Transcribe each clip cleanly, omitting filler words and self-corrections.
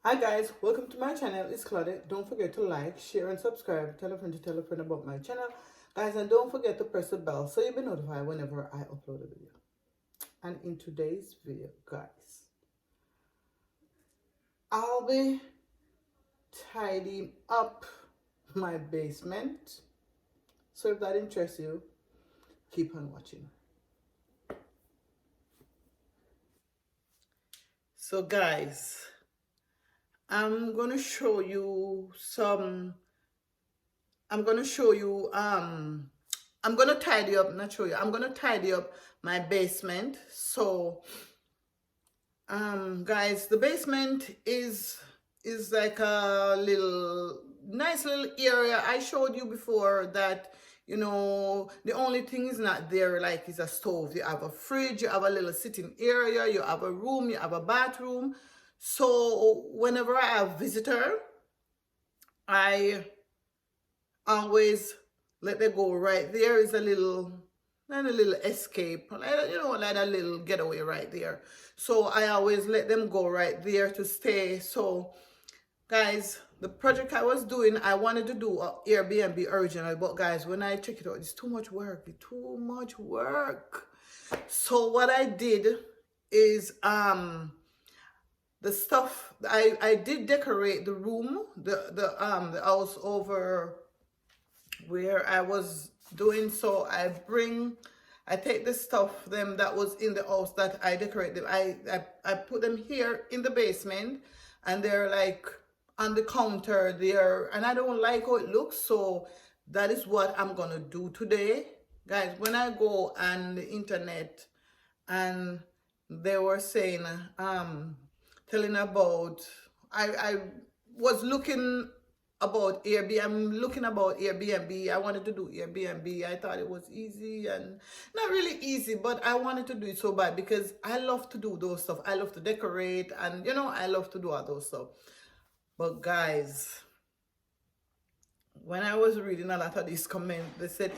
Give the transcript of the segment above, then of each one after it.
Hi guys, welcome to my channel. It's Claudette. Don't forget to like, share and subscribe. Tell a friend about my channel. Guys, and don't forget to press the bell so you'll be notified whenever I upload a video. And in today's video, guys, I'll be tidying up my basement. So if that interests you, keep on watching. So guys, I'm gonna show you some I'm gonna show you I'm gonna tidy up, not show you, I'm gonna tidy up my basement. So guys, the basement is like a little nice little area. I showed you before that, you know, the only thing is not there like is a stove. You have a fridge, you have a little sitting area, you have a room, you have a bathroom. So whenever I have visitor, I always let them go right there. Is a little escape, like, you know, like a little getaway right there. So I always let them go right there to stay. So guys, the project I was doing, I wanted to do a Airbnb original, but guys, when I check it out, it's too much work. It's too much work. So what I did is the stuff I did decorate the room, the house over where I was doing. So I take the stuff them that was in the house that I decorate them. I put them here in the basement, and they're like on the counter there, and I don't like how it looks. So that is what I'm gonna do today, guys. When I go on the internet and they were saying telling about I was looking about Airbnb. I'm looking about Airbnb. I wanted to do Airbnb. I thought it was easy, and not really easy, but I wanted to do it so bad because I love to do those stuff. I love to decorate, and you know, I love to do all those stuff. But guys, when I was reading a lot of these comments, they said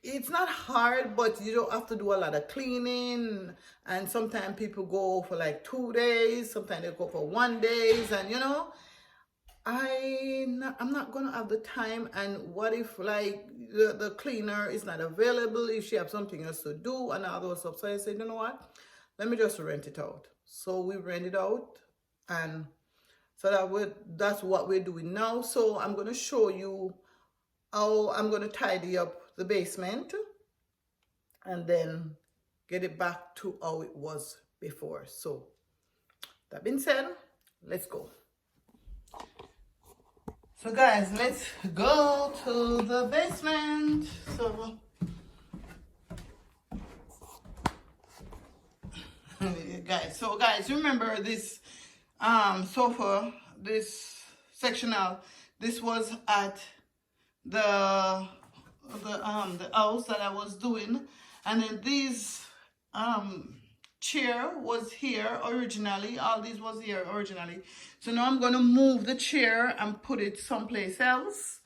it's not hard, but you don't have to do a lot of cleaning. And sometimes people go for like 2 days, sometimes they go for 1 day, and you know, I'm not gonna have the time. And what if like the cleaner is not available, if she have something else to do and all those stuff. So I said, you know what? Let me just rent it out. So we rent it out, and so that's what we're doing now. So I'm gonna show you how I'm gonna tidy up the basement and then get it back to how it was before. So that being said, let's go. So guys, let's go to the basement. So guys, remember this sofa, this sectional, this was at the house that I was doing, and then these chair was here originally. All these was here originally. So now I'm gonna move the chair and put it someplace else.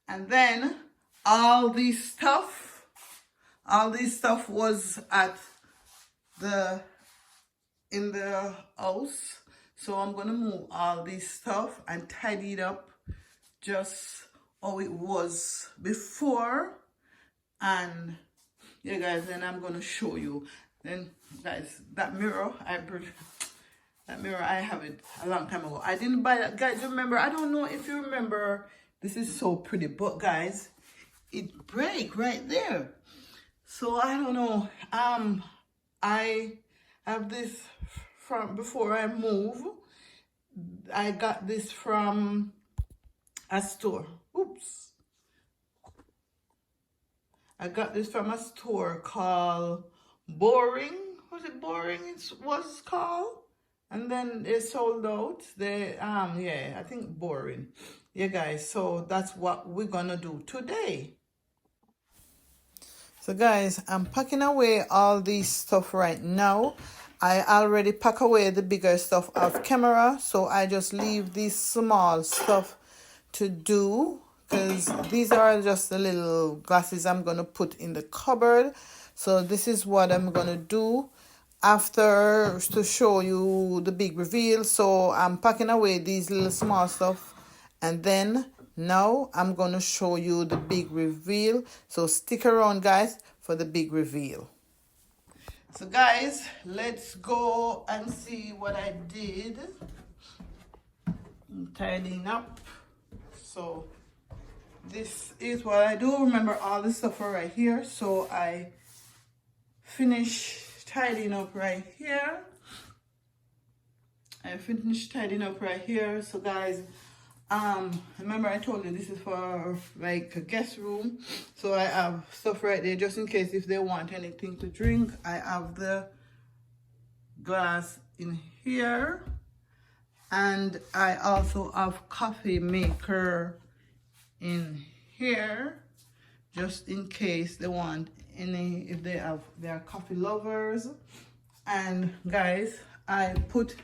And then all this stuff was at in the house. So I'm gonna move all this stuff and tidy it up just how it was before. And yeah guys, then I'm gonna show you. Then guys, that mirror I have it a long time ago. I didn't buy that, guys. Remember, I don't know if you remember, this is so pretty, but guys, it break right there. So I don't know. I have this from before I move. I got this from a store. Oops. I got this from a store called Boring. Was it Boring? It was called. And then they sold out. They yeah, I think Boring. Yeah guys, so that's what we're gonna do today. So guys, I'm packing away all this stuff right now. I already pack away the bigger stuff off camera, so I just leave this small stuff to do, because these are just the little glasses I'm gonna put in the cupboard. So this is what I'm gonna do. after to show you the big reveal. So I'm packing away these little small stuff, and then now I'm gonna show you the big reveal. So stick around, guys, for the big reveal. So guys, let's go and see what I did. I'm tidying up. So this is what I do. Remember, all the stuff are right here. So I finish tidying up right here. So guys, remember I told you this is for like a guest room. So I have stuff right there just in case if they want anything to drink. I have the glass in here, and I also have coffee maker in here just in case they want any, if they are coffee lovers. And guys, I put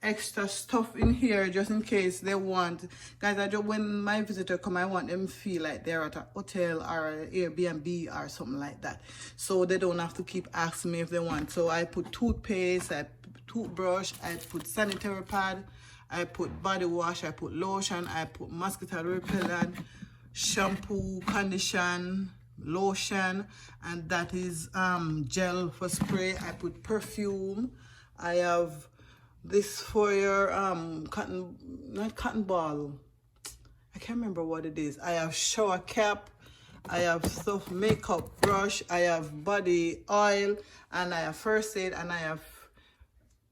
extra stuff in here just in case they want. Guys, I just, when my visitor come, I want them to feel like they're at a hotel or an Airbnb or something like that, so they don't have to keep asking me if they want. So I put toothpaste, I put toothbrush, I put sanitary pad, I put body wash, I put lotion, I put mosquito repellent, shampoo, condition, lotion, and that is gel for spray. I put perfume. I have this for your not cotton ball, I can't remember what it is. I have shower cap, I have stuff, makeup brush, I have body oil, and I have first aid, and I have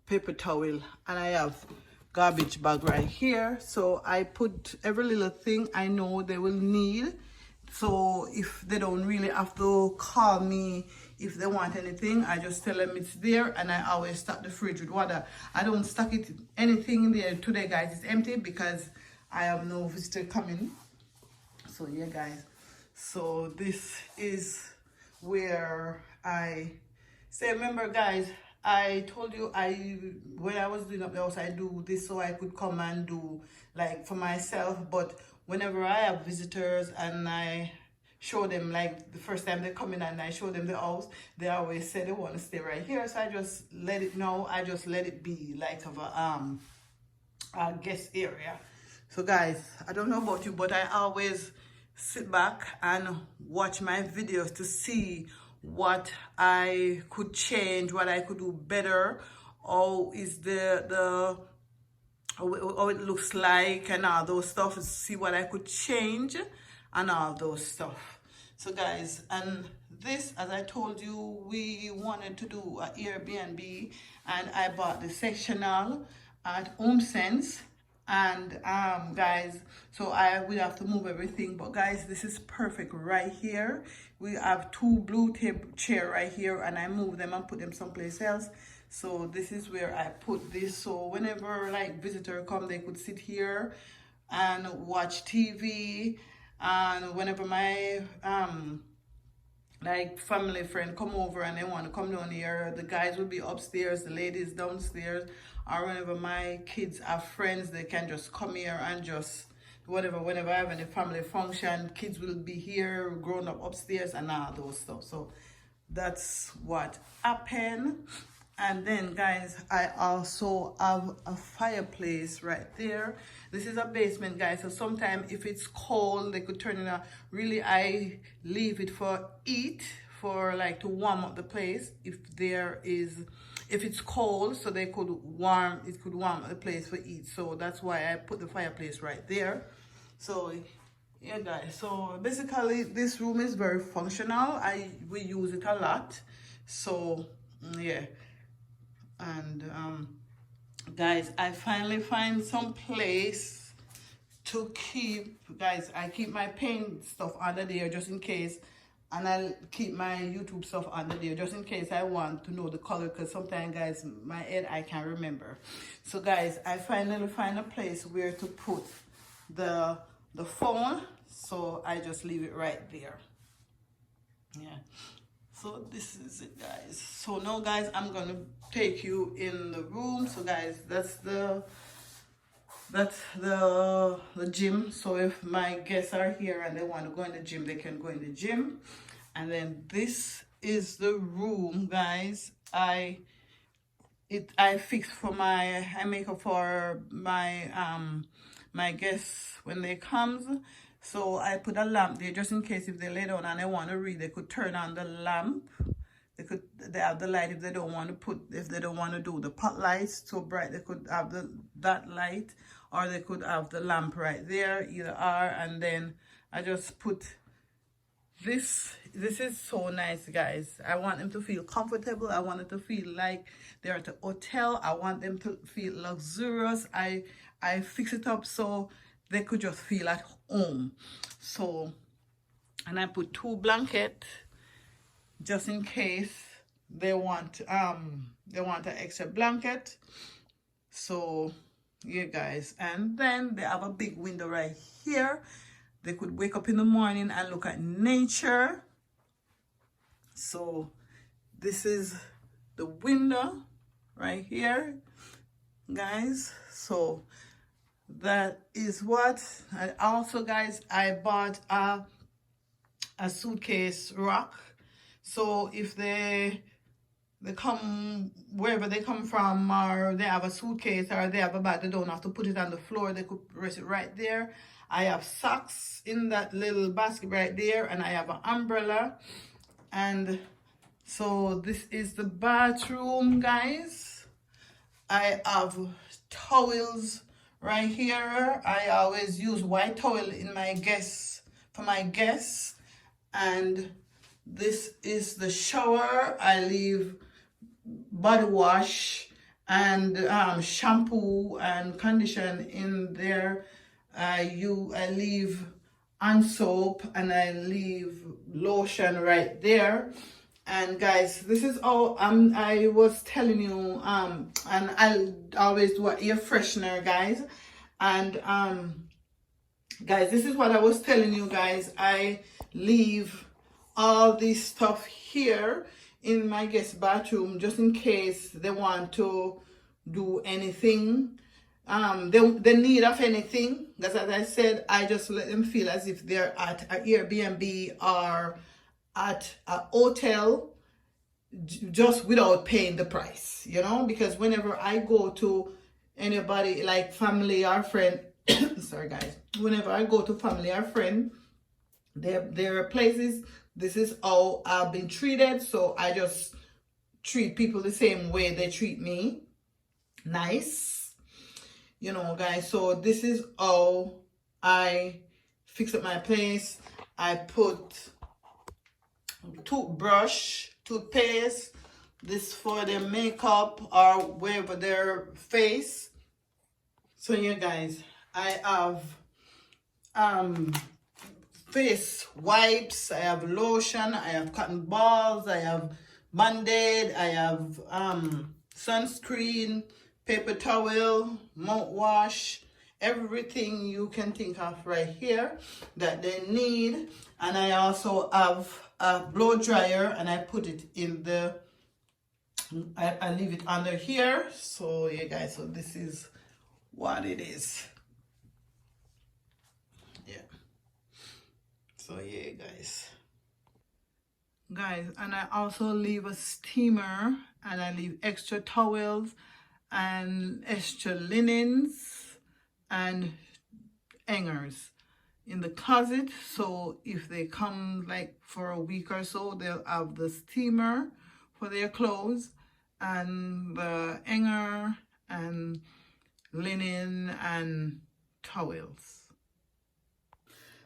paper towel, and I have garbage bag right here. So I put every little thing I know they will need, so if they don't really have to call me if they want anything, I just tell them it's there. And I always stock the fridge with water. I don't stock it anything in there today, guys. It's empty because I have no visitor coming. So yeah, guys, so this is where I say, remember guys, I told you when I was doing up the house, I do this so I could come and do like for myself. But whenever I have visitors and I show them, like the first time they come in and I show them the house, they always say they want to stay right here. So I just let it know. I just let it be like of a guest area. So guys, I don't know about you, but I always sit back and watch my videos to see what I could change, what I could do better, or is how it looks like, and all those stuff, see what I could change and all those stuff. So guys, and this, as I told you, we wanted to do an Airbnb, and I bought the sectional at HomeSense. And guys, so I will have to move everything, but guys, this is perfect right here. We have two blue table chair right here, and I move them and put them someplace else. So this is where I put this, so whenever like visitor come, they could sit here and watch TV. And whenever my like family friend come over and they want to come down here, the guys will be upstairs, the ladies downstairs. Or whenever my kids have friends, they can just come here and just whatever. Whenever I have any family function, kids will be here, grown up upstairs, and all those stuff. So that's what happened. And then guys, I also have a fireplace right there. This is a basement, guys, so sometimes if it's cold, they could turn it on. Really, I leave it for heat, for like to warm up the place if it's cold, so it could warm up the place for heat. So that's why I put the fireplace right there. So yeah guys, so basically this room is very functional. We use it a lot. So yeah. And guys, I finally find some place to keep, guys, I keep my paint stuff under there just in case, and I'll keep my YouTube stuff under there just in case I want to know the color, because sometimes guys, my head, I can't remember. So guys, I finally find a place where to put the phone, so I just leave it right there. Yeah. So this is it, guys. So now guys, I'm gonna take you in the room. So guys, that's the gym. So if my guests are here and they want to go in the gym, they can go in the gym. And then this is the room, guys. I I fix for I make up for my guests when they comes. So I put a lamp there just in case if they lay down and they want to read, they could turn on the lamp. They have the light if they don't want to do the pot lights so bright, they could have that light, or they could have the lamp right there, either or. And then I just put this is so nice, guys. I want them to feel comfortable. I want them to feel like they're at a hotel. I want them to feel luxurious. I fix it up so they could just feel at home. So, and I put 2 blankets just in case they want an extra blanket. So yeah, guys. And then they have a big window right here. They could wake up in the morning and look at nature. So this is the window right here, guys. So that is what. And also, guys, I bought a suitcase rack. So if they come wherever they come from, or they have a suitcase, or they have a bag, they don't have to put it on the floor. They could rest it right there. I have socks in that little basket right there, and I have an umbrella. And so this is the bathroom, guys. I have towels right here. I always use white towel in for my guests. And this is the shower. I leave body wash and shampoo and condition in there. I leave hand soap, and I leave lotion right there. And guys, this is all I was telling you, and I always do an air freshener, guys. And guys, this is what I was telling you, guys. I leave all this stuff here in my guest bathroom just in case they want to do anything, the need of anything. Because as I said, I just let them feel as if they're at an Airbnb or at a hotel, just without paying the price, you know. Because whenever I go to anybody, like family or friend, sorry guys, whenever I go to family or friend, there are places, this is how I've been treated. So I just treat people the same way they treat me. Nice, you know, guys. So this is how I fix up my place. I put toothbrush, toothpaste, this for their makeup or wherever their face. So yeah, guys, I have face wipes, I have lotion, I have cotton balls, I have Band-Aid, I have sunscreen, paper towel, mouthwash, everything you can think of right here that they need. And I also have a blow dryer, and I put it in the I leave it under here. So yeah, guys, so this is what it is. Yeah. So yeah, guys, and I also leave a steamer, and I leave extra towels and extra linens and hangers in the closet. So if they come like for a week or so, they'll have the steamer for their clothes and the hanger and linen and towels.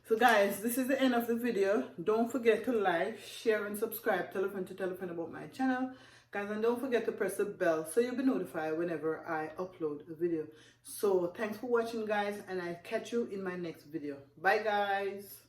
So guys, this is the end of the video. Don't forget to like, share, and subscribe. Tell a friend to tell a friend about my channel. Guys, and don't forget to press the bell so you'll be notified whenever I upload a video. So thanks for watching, guys, and I'll catch you in my next video. Bye, guys.